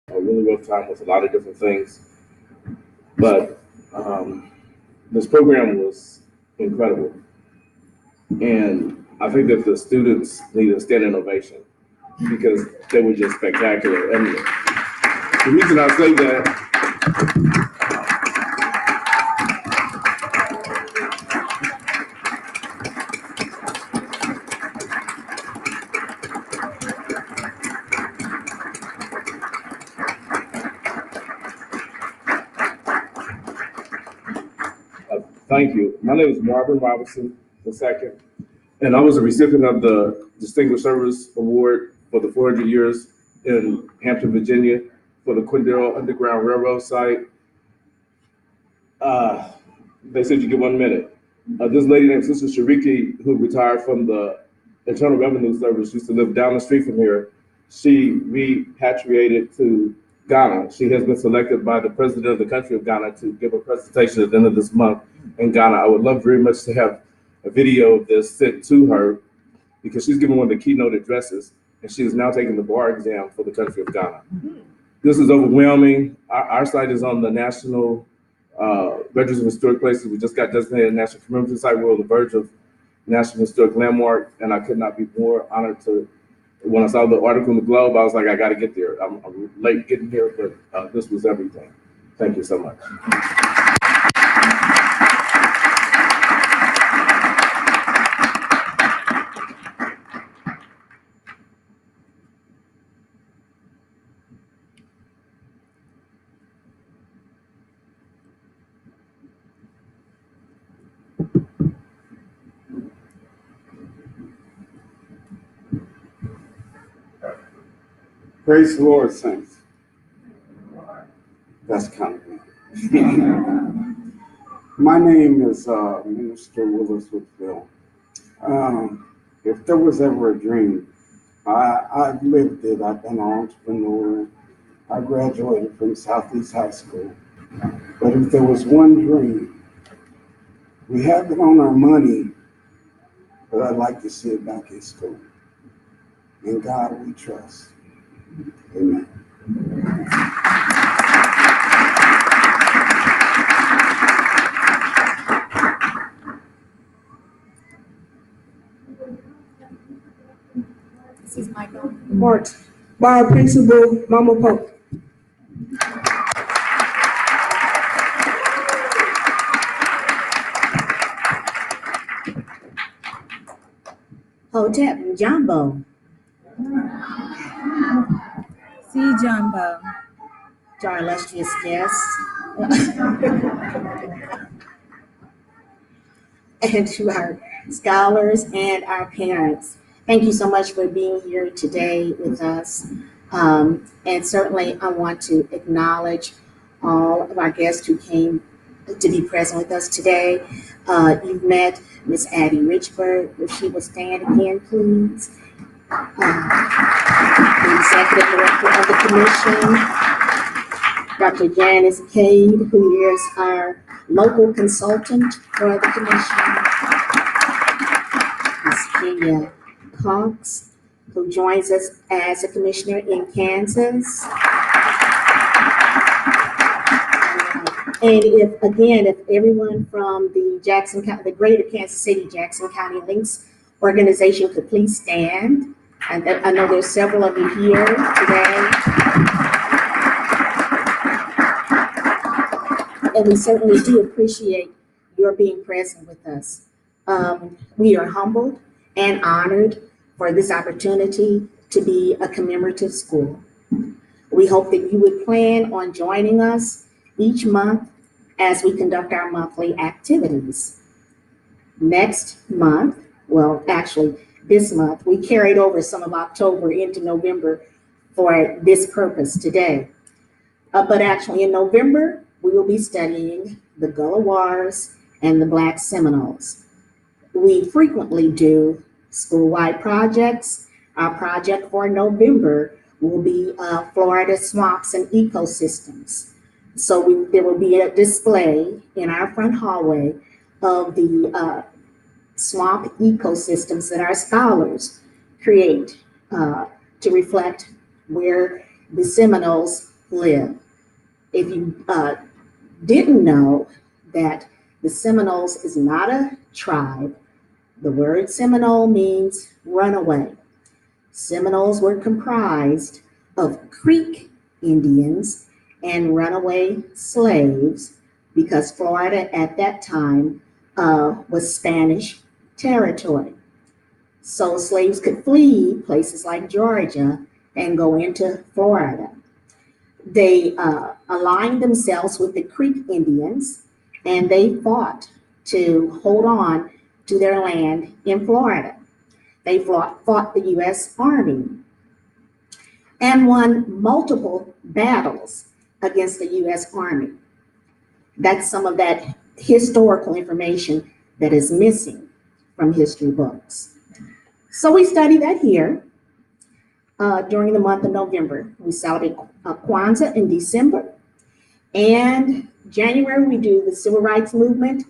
a really rough time with a lot of different things. But this program was incredible. And I think that the students need a standing ovation because they were just spectacular. And the reason I say that, thank you. My name is Marvin Robinson II, and I was a recipient of the Distinguished Service Award for the 400 years in Hampton, Virginia, for the Quindale Underground Railroad site. Uh, they said you get 1 minute. This lady named Sister Shariki, who retired from the Internal Revenue Service, used to live down the street from here. She repatriated to Ghana. She has been selected by the president of the country of Ghana to give a presentation at the end of this month in Ghana. I would love very much to have a video of this sent to her because she's giving one of the keynote addresses and she is now taking the bar exam for the country of Ghana. This is overwhelming. Our site is on the National Register of Historic Places. We just got designated National Commemorative Site. We're on the verge of National Historic Landmark, and I could not be more honored to. When I saw the article in the Globe, I was like, I got to get there. I'm late getting here, but this was everything. Thank you so much. Praise the Lord, saints. That's kind of weird. My name is Minister Willis Woodville. If there was ever a dream, I've lived it. I've been an entrepreneur. I graduated from Southeast High School. But if there was one dream, we have it on our money, but I'd like to see it back in school. In God we trust. Amen. This is Michael Mort, Bar Principal, Mama Pope. Hotep Jumbo. C. Jumbo. To our illustrious guests. And to our scholars and our parents. Thank you so much for being here today with us. And certainly I want to acknowledge all of our guests who came to be present with us today. You've met Miss Addie Richburg. If she will stand again, please. The Executive Director of the Commission, Dr. Janice Cade, who is our local consultant for the Commission. Ms. Kenya Cox, who joins us as a commissioner in Kansas. And if everyone from the Jackson County, the Greater Kansas City Jackson County Links organization could please stand. And I know there's several of you here today. And we certainly do appreciate your being present with us. We are humbled and honored for this opportunity to be a commemorative school. We hope that you would plan on joining us each month as we conduct our monthly activities. Next month, well, actually this month, we carried over some of October into November for this purpose today. But actually in November, we will be studying the Gullah Wars and the Black Seminoles. We frequently do school-wide projects. Our project for November will be Florida Swamps and Ecosystems. So there will be a display in our front hallway of the swamp ecosystems that our scholars create to reflect where the Seminoles live. If you didn't know that the Seminoles is not a tribe, the word Seminole means runaway. Seminoles were comprised of Creek Indians and runaway slaves because Florida at that time was Spanish territory. So slaves could flee places like Georgia and go into Florida. They aligned themselves with the Creek Indians and they fought to hold on to their land in Florida. They fought the U.S. Army and won multiple battles against the U.S. Army. That's some of that historical information that is missing from history books. So we study that here during the month of November. We celebrate Kwanzaa in December. And January, we do the Civil Rights Movement.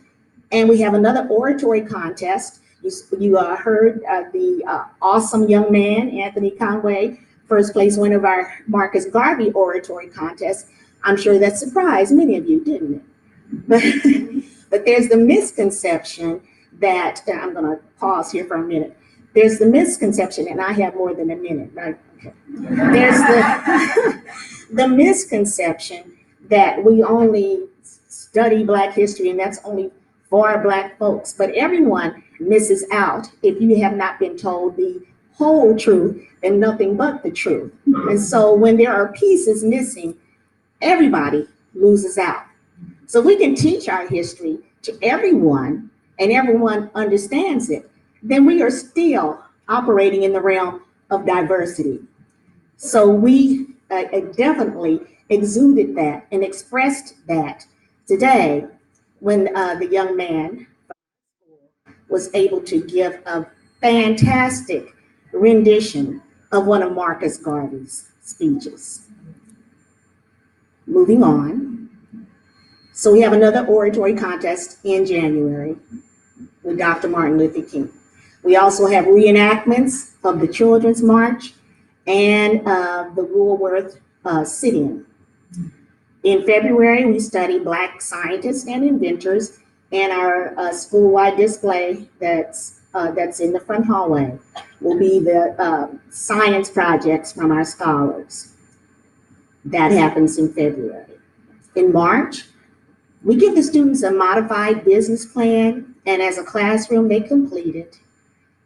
And we have another oratory contest. You heard the awesome young man, Anthony Conway, first place winner of our Marcus Garvey oratory contest. I'm sure that surprised many of you, didn't it? But there's the misconception that, I'm gonna pause here for a minute. There's the misconception, and I have more than a minute, right? Okay. There's the misconception that we only study Black history and that's only for Black folks, but everyone misses out if you have not been told the whole truth and nothing but the truth. And so when there are pieces missing, everybody loses out. So we can teach our history to everyone and everyone understands it, then we are still operating in the realm of diversity. So we definitely exuded that and expressed that today when the young man was able to give a fantastic rendition of one of Marcus Garvey's speeches. Moving on. So we have another oratory contest in January with Dr. Martin Luther King. We also have reenactments of the Children's March and the Woolworth sit-in. In February, we study Black scientists and inventors, and our school-wide display that's in the front hallway will be the science projects from our scholars. That happens in February. In March, we give the students a modified business plan, and as a classroom, they complete it,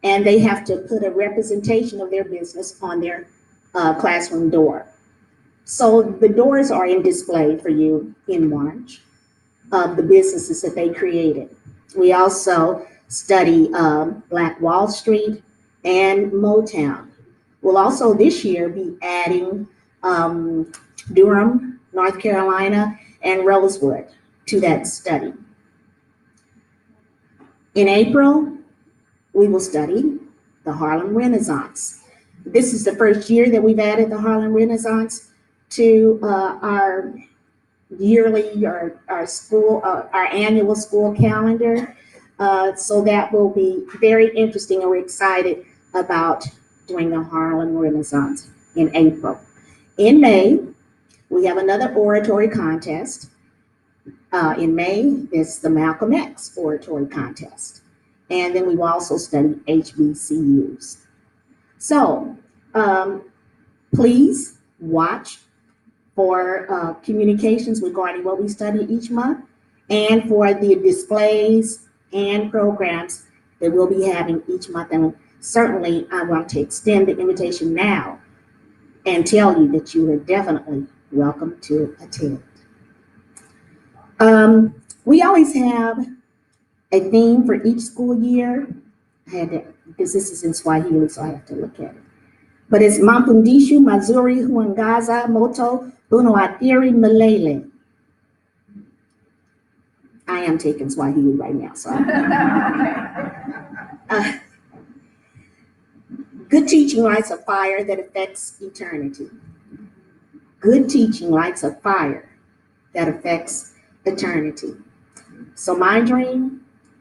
and they have to put a representation of their business on their classroom door. So the doors are in display for you in March of the businesses that they created. We also study Black Wall Street and Motown. We'll also this year be adding Durham, North Carolina, and Rosewood to that study. In April, we will study the Harlem Renaissance. This is the first year that we've added the Harlem Renaissance to our yearly, our annual school calendar. So that will be very interesting, and we're excited about doing the Harlem Renaissance in April. In May, we have another oratory contest. In May, it's the Malcolm X oratory contest. And then we will also study HBCUs. So please watch for communications regarding what we study each month and for the displays and programs that we'll be having each month. And certainly I want to extend the invitation now and tell you that you are definitely welcome to attend. We always have a theme for each school year. I had to, because this is in Swahili, so I have to look at it. But it's Mafundisho Mazuri Huangaza Moto Unoathiri Milele. I am taking Swahili right now, so. Good teaching lights a fire that affects eternity. Good teaching lights a fire that affects eternity. So my dream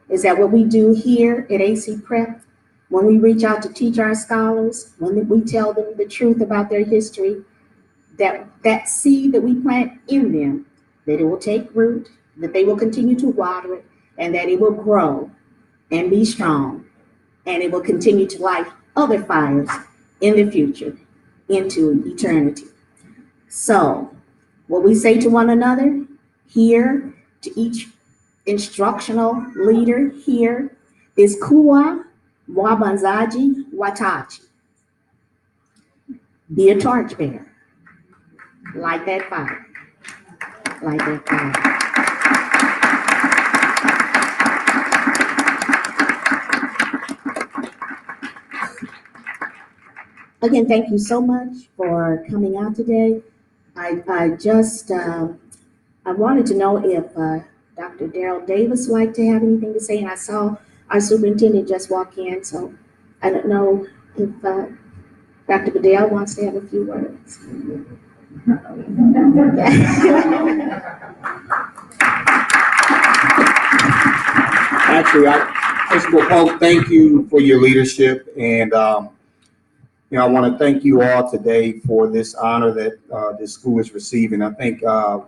is that what we do here at AC Prep, when we reach out to teach our scholars, when we tell them the truth about their history, that seed that we plant in them, that it will take root, that they will continue to water it, and that it will grow and be strong, and it will continue to light other fires in the future into eternity. So, what we say to one another here, to each instructional leader here, is Kuwa Mwabanzaji Watachi. Be a torchbearer. Light that fire. Light that fire. Again, thank you so much for coming out today. I wanted to know if Dr. Daryl Davis would like to have anything to say, and I saw our superintendent just walk in, so I don't know if Dr. Bedell wants to have a few words. Actually, Principal Polk, thank you for your leadership, and I want to thank you all today for this honor that this school is receiving. I think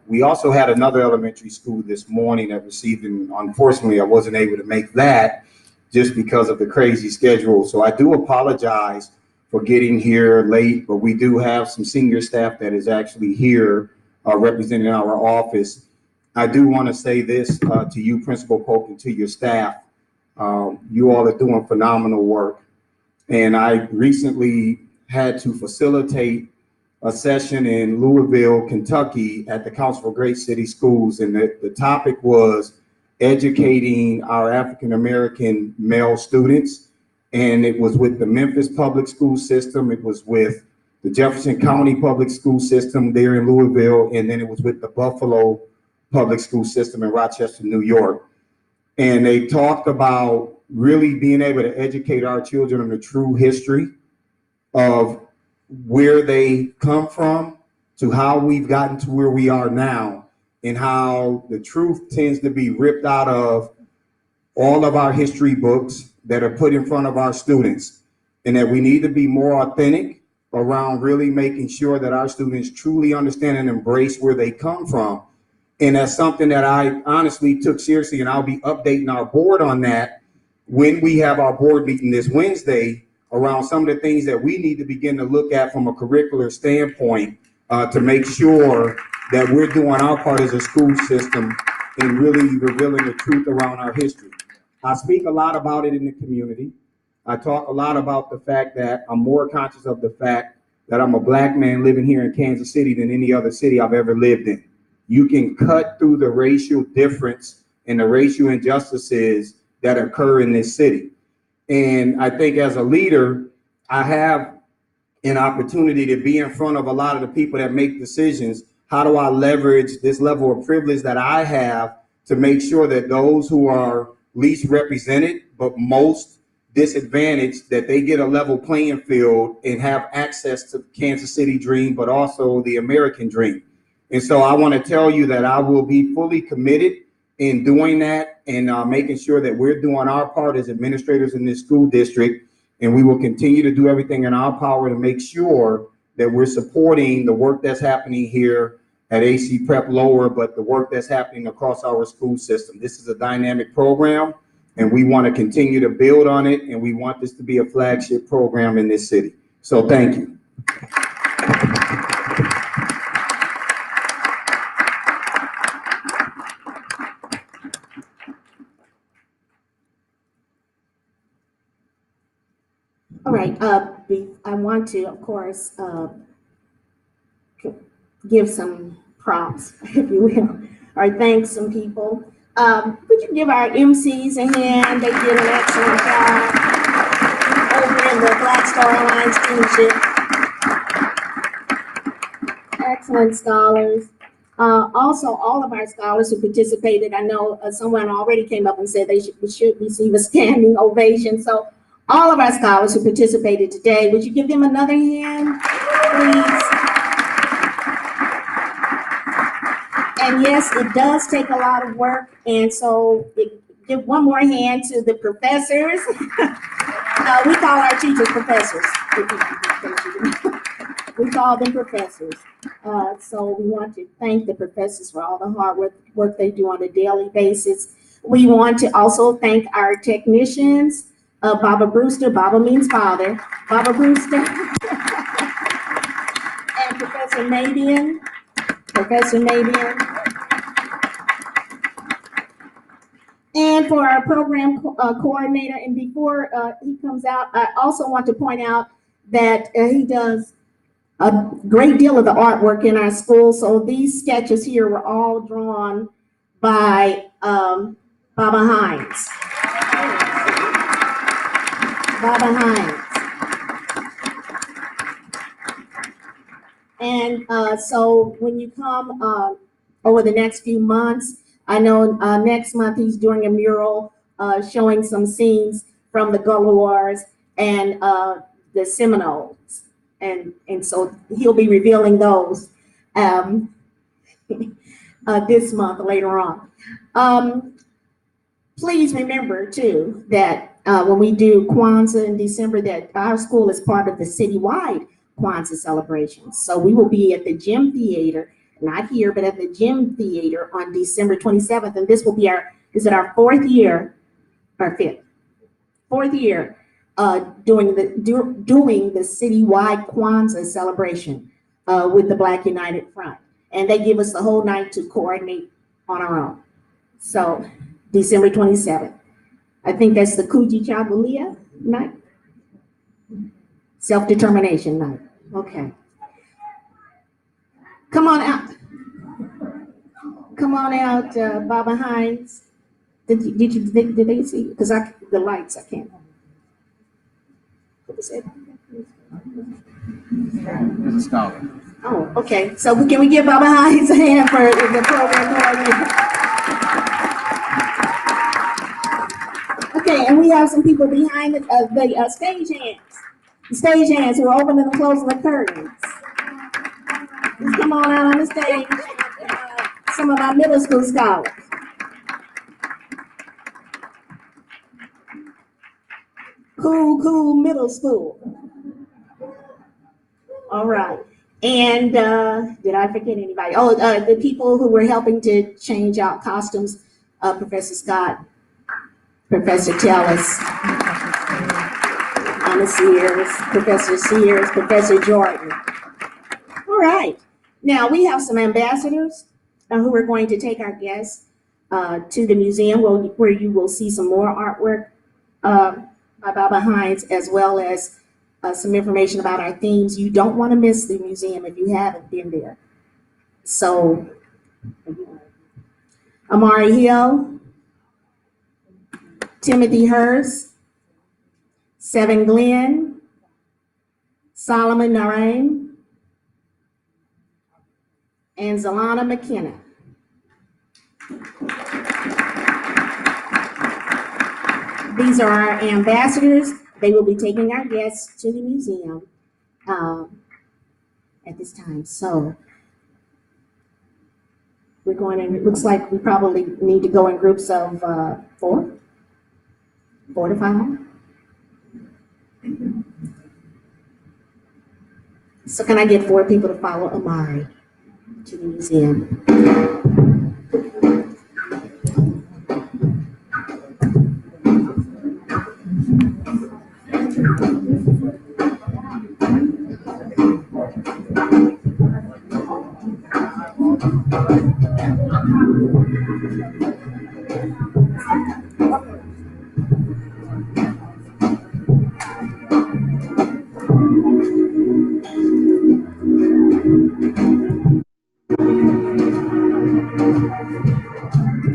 we also had another elementary school this morning that received, and unfortunately, I wasn't able to make that just because of the crazy schedule. So I do apologize for getting here late, but we do have some senior staff that is actually here representing our office. I do want to say this to you, Principal Polk, and to your staff. You all are doing phenomenal work. And I recently had to facilitate a session in Louisville, Kentucky at the Council for Great City Schools. And the topic was educating our African-American male students. And it was with the Memphis Public School System. It was with the Jefferson County Public School System there in Louisville. And then it was with the Buffalo Public School System in Rochester, New York. And they talked about really being able to educate our children on the true history of where they come from to how we've gotten to where we are now, and how the truth tends to be ripped out of all of our history books that are put in front of our students, and that we need to be more authentic around really making sure that our students truly understand and embrace where they come from. And that's something that I honestly took seriously, and I'll be updating our board on that when we have our board meeting this Wednesday, around some of the things that we need to begin to look at from a curricular standpoint to make sure that we're doing our part as a school system in really revealing the truth around our history. I speak a lot about it in the community. I talk a lot about the fact that I'm more conscious of the fact that I'm a Black man living here in Kansas City than any other city I've ever lived in. You can cut through the racial difference and the racial injustices that occur in this city. And I think as a leader, I have an opportunity to be in front of a lot of the people that make decisions. How do I leverage this level of privilege that I have to make sure that those who are least represented, but most disadvantaged, that they get a level playing field and have access to the Kansas City dream, but also the American dream. And so I want to tell you that I will be fully committed in doing that and making sure that we're doing our part as administrators in this school district. And we will continue to do everything in our power to make sure that we're supporting the work that's happening here at AC Prep Lower, but the work that's happening across our school system. This is a dynamic program, and we want to continue to build on it, and we want this to be a flagship program in this city. So thank you. All right, I want to, of course, give some props, if you will, or thank some people. Would you give our MCs a hand? They did an excellent job over in the Black Star Alliance teamship. Excellent scholars. Also, all of our scholars who participated, I know someone already came up and said they should receive a standing ovation. So all of our scholars who participated today, would you give them another hand, please? And yes, it does take a lot of work, and so give one more hand to the professors. We call our teachers professors. We call them professors. So we want to thank the professors for all the hard work they do on a daily basis. We want to also thank our technicians, Baba Brewster. Baba means father. Baba Brewster and Professor Madian. Professor Madian. And for our program coordinator, and before he comes out, I also want to point out that he does a great deal of the artwork in our school. So these sketches here were all drawn by Baba Hines. Baba Hines. And so when you come over the next few months, I know next month he's doing a mural showing some scenes from the Gullah Wars and the Seminoles. And so he'll be revealing those this month later on. Please remember too that when we do Kwanzaa in December, that our school is part of the citywide Kwanzaa celebrations. So we will be at the Gym Theater, not here, but at the Gym Theater on December 27th. And this will be our fourth year, or fifth? Fourth year doing the citywide Kwanzaa celebration with the Black United Front. And they give us the whole night to coordinate on our own. So December 27th. I think that's the Kujichagulia night. Self-determination night. Okay. Come on out. Come on out, Baba Hines. Did they see? Because the lights, I can't. What was it? Oh, okay. So can we give Baba Hines a hand for the program coordinator? Okay, and we have some people behind the stage hands. The stage hands who are opening and closing the curtains. Just come on out on the stage. Some of our middle school scholars. Cool middle school. All right. And did I forget anybody? Oh, the people who were helping to change out costumes, Professor Scott, Professor Tellis, Anna Sears, Professor Jordan. All right. Now we have some ambassadors who are going to take our guests to the museum where you will see some more artwork by Baba Hines, as well as some information about our themes. You don't want to miss the museum if you haven't been there. So, Amari Hill, Timothy Hurst, Seven Glenn, Solomon Narain, and Zalana McKenna. These are our ambassadors. They will be taking our guests to the museum at this time. So we're going in, it looks like we probably need to go in groups of 4 to 5. So can I get 4 people to follow Amari to the museum?